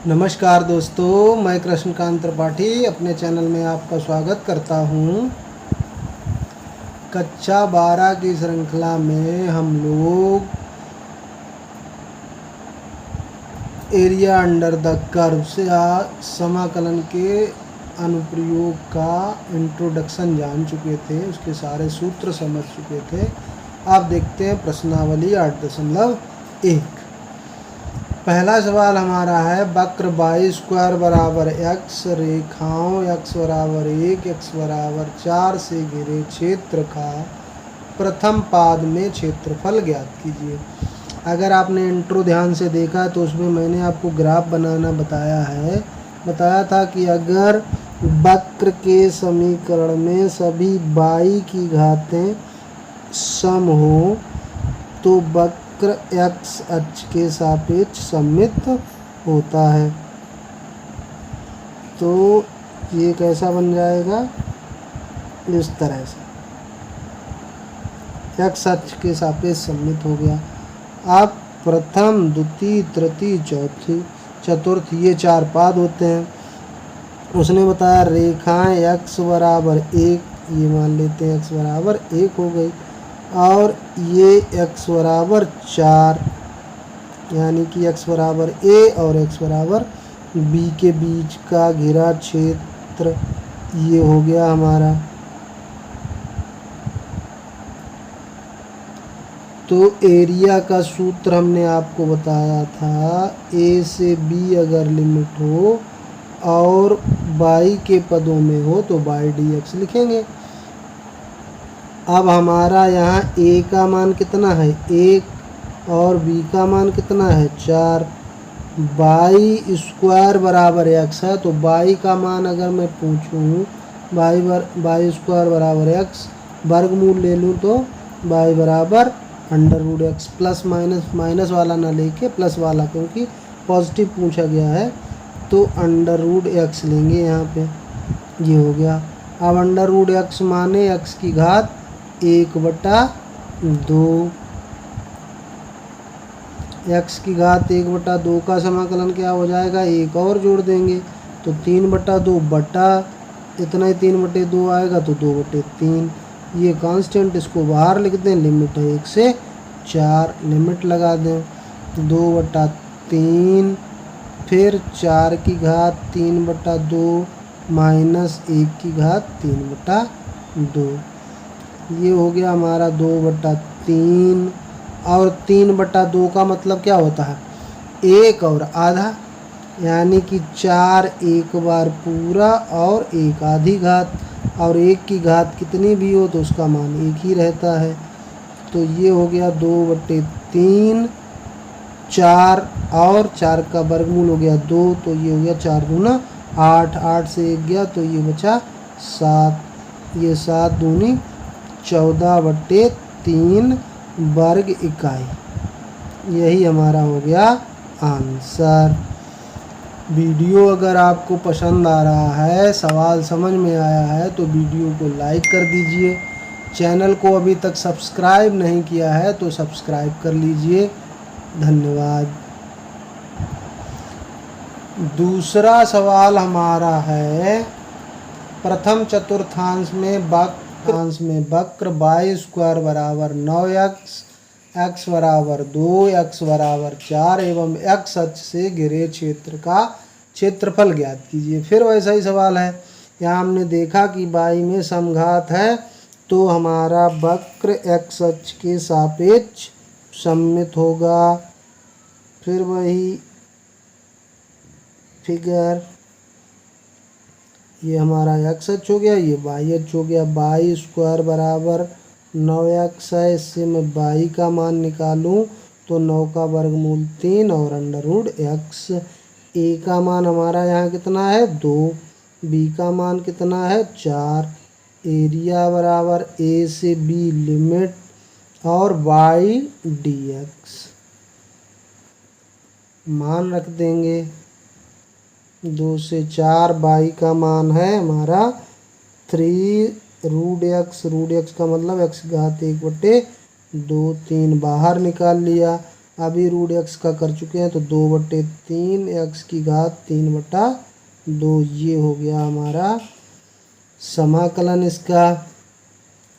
नमस्कार दोस्तों, मैं कृष्णकांत त्रिपाठी अपने चैनल में आपका स्वागत करता हूं। कक्षा 12 की श्रृंखला में हम लोग एरिया अंडर द कर्व से समाकलन के अनुप्रयोग का इंट्रोडक्शन जान चुके थे, उसके सारे सूत्र समझ चुके थे। आप देखते हैं प्रश्नावली 8.1। पहला सवाल हमारा है, वक्र बाई स्क्वायर बराबर एक्स रेखाओं x बराबर 1 x बराबर 4 से घिरे क्षेत्र का प्रथम पाद में क्षेत्रफल ज्ञात कीजिए। अगर आपने इंट्रो ध्यान से देखा तो उसमें मैंने आपको ग्राफ बनाना बताया था कि अगर वक्र के समीकरण में सभी y की घातें सम हो तो वक्र x अक्ष के सापेक्ष सममित होता है। तो ये कैसा बन जाएगा, इस तरह से x अक्ष के सापेक्ष सममित हो गया। अब प्रथम, द्वितीय, तृतीय, चौथी, चतुर्थ, ये 4 पाद होते हैं। उसने बताया रेखाएं x बराबर 1, ये मान लेते हैं x बराबर 1 हो गई, और ये x बराबर 4, यानी कि x बराबर a और x बराबर b के बीच का घिरा क्षेत्र ये हो गया हमारा। तो एरिया का सूत्र हमने आपको बताया था, a से b अगर लिमिट हो और y के पदों में हो तो y dx लिखेंगे। अब हमारा यहाँ a का मान कितना है 1 और b का मान कितना है 4। y स्क्वायर बराबर x है, तो y का मान अगर मैं पूछूँ y स्क्वायर बराबर x, वर्गमूल ले लूँ तो y बराबर under root x, plus minus वाला ना लेके प्लस वाला, क्योंकि पॉजिटिव पूछा गया है, तो अंडर रूट एक्स लेंगे यहाँ पे। ये हो गया। अब अंडर रूट एक्स माने x की घात 1/2, x की घात 1/2 का समाकलन क्या हो जाएगा, 1 और जोड़ देंगे तो 3/2 बटा इतना ही 3/2 आएगा तो 2/3। ये कांस्टेंट, इसको बाहर लिख दें, लिमिट है 1 से 4, लिमिट लगा दें 2/3, फिर 4 की घात 3/2 माइनस 1 की घात 3/2, ये हो गया हमारा 2/3। और 3/2 का मतलब क्या होता है, 1 और आधा, यानी कि 4 एक बार पूरा और 1 आधी घात, और 1 की घात कितनी भी हो तो उसका मान 1 ही रहता है। तो ये हो गया 2/3, 4 और 4 का वर्गमूल हो गया 2, तो ये हो गया 4 दूना 8, 8 से 1 गया तो ये बचा 7, ये 7 दूनी 14/3 वर्ग इकाई। यही हमारा हो गया आंसर। वीडियो अगर आपको पसंद आ रहा है, सवाल समझ में आया है, तो वीडियो को लाइक कर दीजिए। चैनल को अभी तक सब्सक्राइब नहीं किया है तो सब्सक्राइब कर लीजिए। धन्यवाद। दूसरा सवाल हमारा है, प्रथम चतुर्थांश में वक्र y स्क्वायर बराबर 9x, x बराबर 2, x बराबर 4 एवं x अक्ष से घिरे क्षेत्र का क्षेत्रफल ज्ञात कीजिए। फिर वैसा ही सवाल है। यहाँ हमने देखा कि y में समघात है, तो हमारा वक्र x अक्ष के सापेक्ष सममित होगा। फिर वही फिगर, ये हमारा x अक्ष हो गया, ये y अक्ष हो गया। y स्क्वायर बराबर 9x है, इससे मैं y का मान निकालूं तो 9 का वर्गमूल 3 और अंडर रूट x। a का मान हमारा यहाँ कितना है 2, b का मान कितना है 4। एरिया बराबर a से b लिमिट और y dx मान रख देंगे। 2 से 4, y का मान है हमारा 3 रूट एक्स का मतलब x घात 1/2, 3 बाहर निकाल लिया। अभी रूट एक्स का कर चुके हैं, तो 2/3 एक्स की घात 3/2 ये हो गया हमारा समाकलन इसका।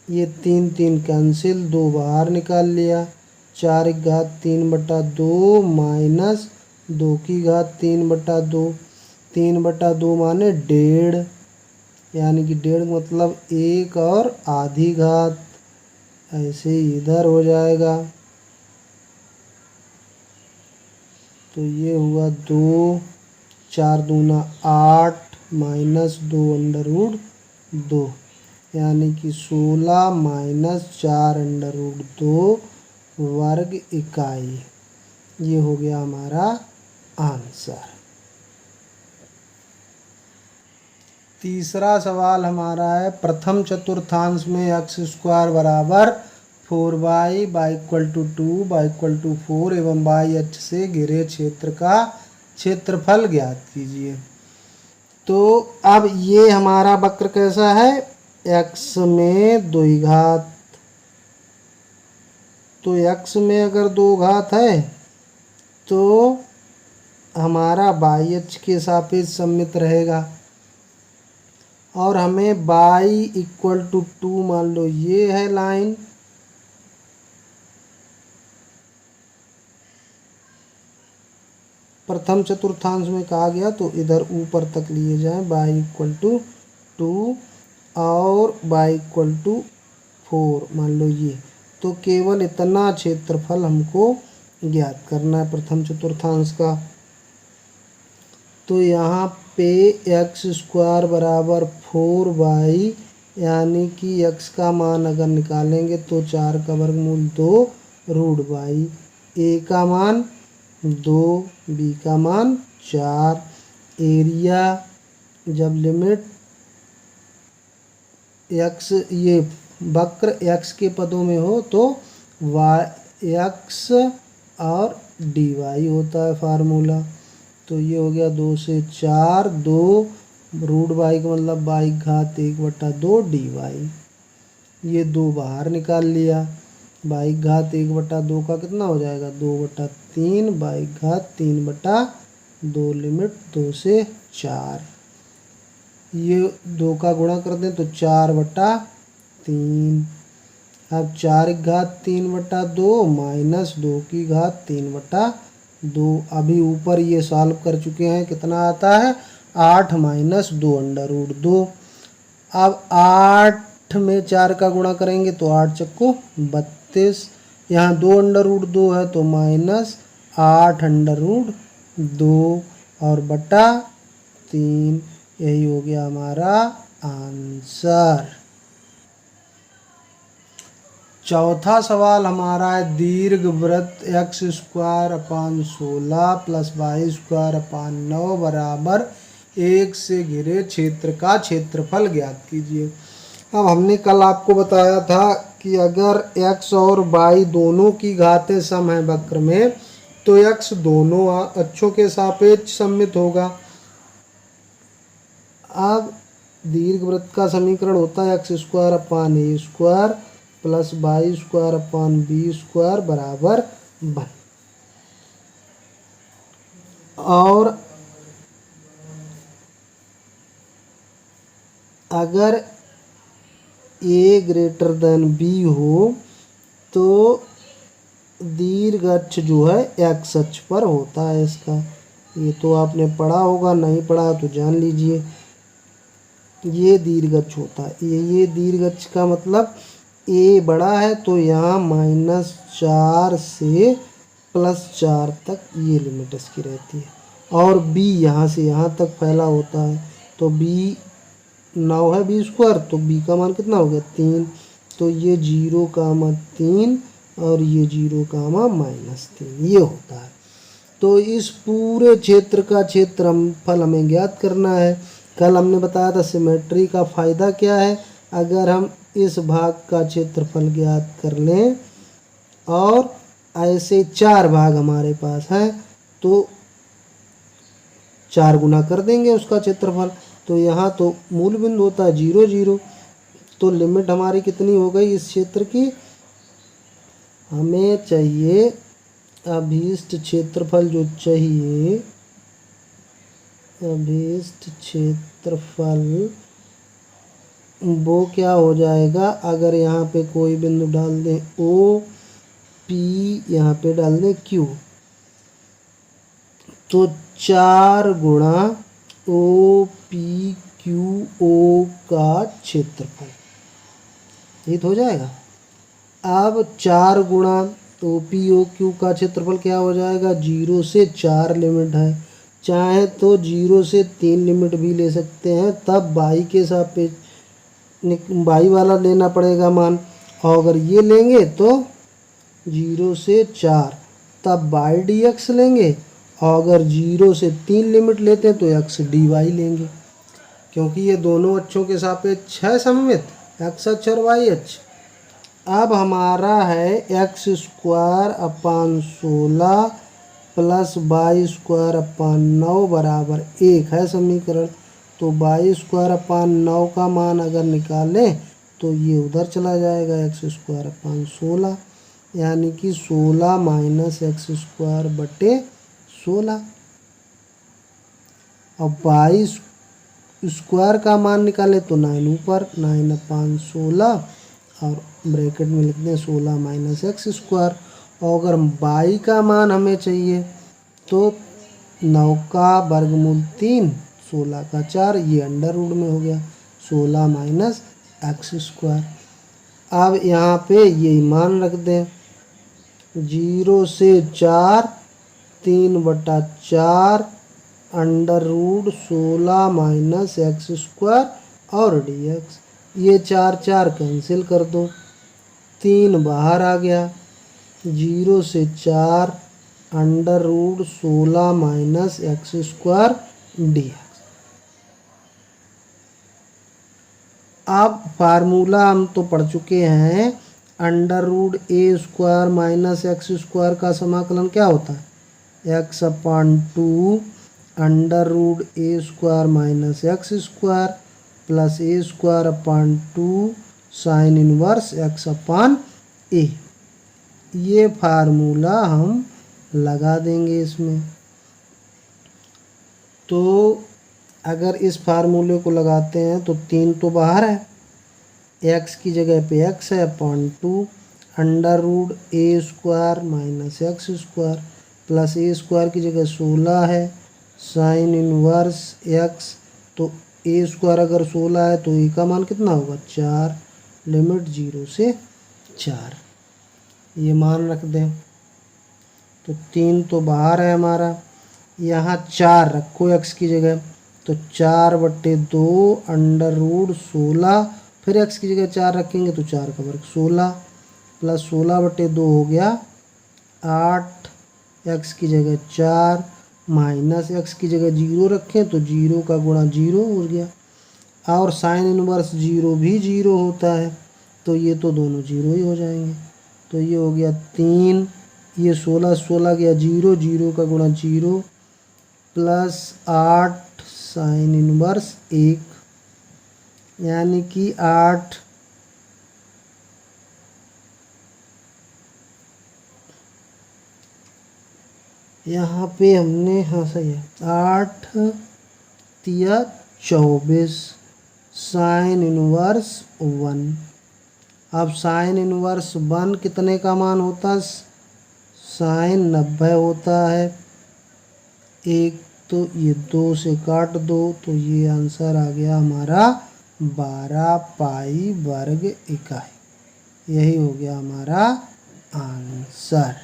ये 3 3 कैंसिल, 2 बाहर निकाल लिया, 4 की घात 3/2 माइनस 2 की घात 3/2, 3/2 माने 1.5, यानी कि 1.5 मतलब 1 और आधी घात, ऐसे ही इधर हो जाएगा। तो ये हुआ 2, 4 दूना 8 माइनस 2/2, यानी कि 16 माइनस 4/2 वर्ग इकाई। ये हो गया हमारा आंसर। तीसरा सवाल हमारा है, प्रथम चतुर्थांश में x² बराबर 4y, y=2, y=4 एवं y अक्ष से घिरे क्षेत्र का क्षेत्रफल ज्ञात कीजिए। तो अब ये हमारा वक्र कैसा है, x में 2 घात, तो x में अगर 2 घात है तो हमारा y अक्ष के सापेक्ष सममित रहेगा, और हमें y=2 मान लो ये है लाइन, प्रथम चतुर्थांश में कहा गया तो इधर ऊपर तक लिए जाएं, y=2 और y=4 मान लो ये। तो केवल इतना क्षेत्रफल हमको ज्ञात करना है प्रथम चतुर्थांश का। तो यहाँ पे x² बराबर 4y, यानी कि x का मान अगर निकालेंगे तो 4 का वर्गमूल 2 रूट y, a का मान 2, b का मान 4। एरिया जब लिमिट x, ये वक्र x के पदों में हो तो x और dy होता है फार्मूला। तो ये हो गया 2 से 4, 2 रूट y का मतलब y घात 1/2 dy, ये 2 बाहर निकाल लिया, y घात 1/2 का कितना हो जाएगा 2/3, y घात 3/2 लिमिट 2 से 4, ये 2 का गुणा कर दें तो 4/3। अब 4 की घात 3/2 माइनस 2 की घात 3/2, अभी ऊपर ये सॉल्व कर चुके हैं, कितना आता है 8 माइनस 2/2। अब 8 में 4 का गुणा करेंगे तो 8 चक्को 32, यहाँ 2/2 है तो माइनस 8/2 और बटा 3, यही हो गया हमारा आंसर। चौथा सवाल हमारा है, दीर्घवृत्त x²/16 प्लस y²/9 बराबर 1 से घिरे क्षेत्र का क्षेत्रफल ज्ञात कीजिए। अब हमने कल आपको बताया था कि अगर x और y दोनों की घातें सम है वक्र में, तो x दोनों अक्षों के सापेक्ष सममित होगा। अब दीर्घवृत्त का समीकरण होता है x²/a² प्लस y²/b² बराबर 1, और अगर a ग्रेटर देन b हो तो दीर्घ अक्ष जो है x अक्ष पर होता है इसका। ये तो आपने पढ़ा होगा, नहीं पढ़ा तो जान लीजिए। ये दीर्घ अक्ष होता है, ये दीर्घ अक्ष का मतलब a बड़ा है तो यहाँ -4 से +4 तक ये लिमिट इसकी रहती है, और b यहाँ से यहाँ तक फैला होता है। तो b 9 है b², तो b का मान कितना हो गया 3, तो ये 0,3 और ये 0,-3 ये होता है। तो इस पूरे क्षेत्र का क्षेत्रफल हमें ज्ञात करना है। कल हमने बताया था सिमेट्री का फ़ायदा क्या है, अगर हम इस भाग का क्षेत्रफल ज्ञात कर लें और ऐसे 4 भाग हमारे पास हैं तो 4 गुना कर देंगे उसका क्षेत्रफल। तो यहाँ तो मूल बिंदु होता है 0 0, तो लिमिट हमारी कितनी हो गई इस क्षेत्र की, हमें चाहिए अभीष्ट क्षेत्रफल जो चाहिए, अभीष्ट क्षेत्रफल वो क्या हो जाएगा, अगर यहाँ पे कोई बिंदु डाल दें ओ पी, यहाँ पे डाल दें क्यू, तो 4 गुणा ओ पी क्यू ओ का क्षेत्रफल, ये तो हो जाएगा। अब 4 गुणा ओ पी ओ क्यू का क्षेत्रफल क्या हो जाएगा, 0 से 4 लिमिट है, चाहे तो 0 से 3 लिमिट भी ले सकते हैं, तब y के सापेक्ष y वाला लेना पड़ेगा मान, और अगर ये लेंगे तो 0 से 4 तब y dx लेंगे, और अगर 0 से 3 लिमिट लेते हैं तो x dy लेंगे, क्योंकि ये दोनों अक्षों के सापेक्ष है सममित, x अक्ष और y अक्ष। अब हमारा है x square upon 16 plus y square upon 9 बराबर 1 है समीकरण। तो वाई स्क्वायर अपान 9 का मान अगर निकालें तो ये उधर चला जाएगा, एक्स स्क्वायर अपान 16, यानी कि 16 माइनस एक्स स्क्वायर बटे 16। अब वाई स्क्वायर का मान निकाले तो 9 ऊपर, 9 अपान 16 और ब्रैकेट में लिखते हैं 16 माइनस एक्स स्क्वायर। और अगर y का मान हमें चाहिए तो 9 का वर्गमूल 3, 16 का 4, ये अंडर रूट में हो गया 16 माइनस एक्स स्क्वायर। अब यहाँ पे यही मान रख दें, 0 से 4 3/4 under root 16 minus x square और dx। ये 4 4 कैंसिल कर दो, 3 बाहर आ गया, 0 से 4 under root 16 minus x square dx। अब फार्मूला हम तो पढ़ चुके हैं, under root a square minus x square का समाकलन क्या होता है, x upon 2 under root a square minus x square plus a square upon 2 sine inverse x upon a. ये फार्मूला हम लगा देंगे इसमें। तो अगर इस फार्मूले को लगाते हैं तो 3 तो बाहर है, x की जगह पे x है upon 2 under root a square minus x square plus a square की जगह 16 है साइन इनवर्स x। तो ए स्क्वायर अगर 16 है तो ए का मान कितना होगा 4, लिमिट 0 से 4, ये मान रख दें। तो 3 तो बाहर है हमारा, यहाँ 4 रखो x की जगह, तो 4/2 अंडर रूट 16, फिर x की जगह 4 रखेंगे तो 4 का वर्ग 16 प्लस 16/2 हो गया 8, x की जगह 4 माइनस x की जगह 0 रखें तो 0 का गुणा 0 हो गया, और साइन इनवर्स 0 भी 0 होता है, तो ये तो दोनों 0 ही हो जाएंगे। तो ये हो गया 3, ये 16 गया 0, 0 का गुणा 0 प्लस 8 साइन इनवर्स 1, यानी कि 8 यहाँ पे हमने, हाँ सही है, 8 तिया 24 साइन इनवर्स 1। अब साइन इनवर्स 1 कितने का मान होता है, साइन 90 होता है। एक तो ये 2 से काट दो तो ये आंसर आ गया हमारा 12 पाई वर्ग इकाई, यही हो गया हमारा आंसर।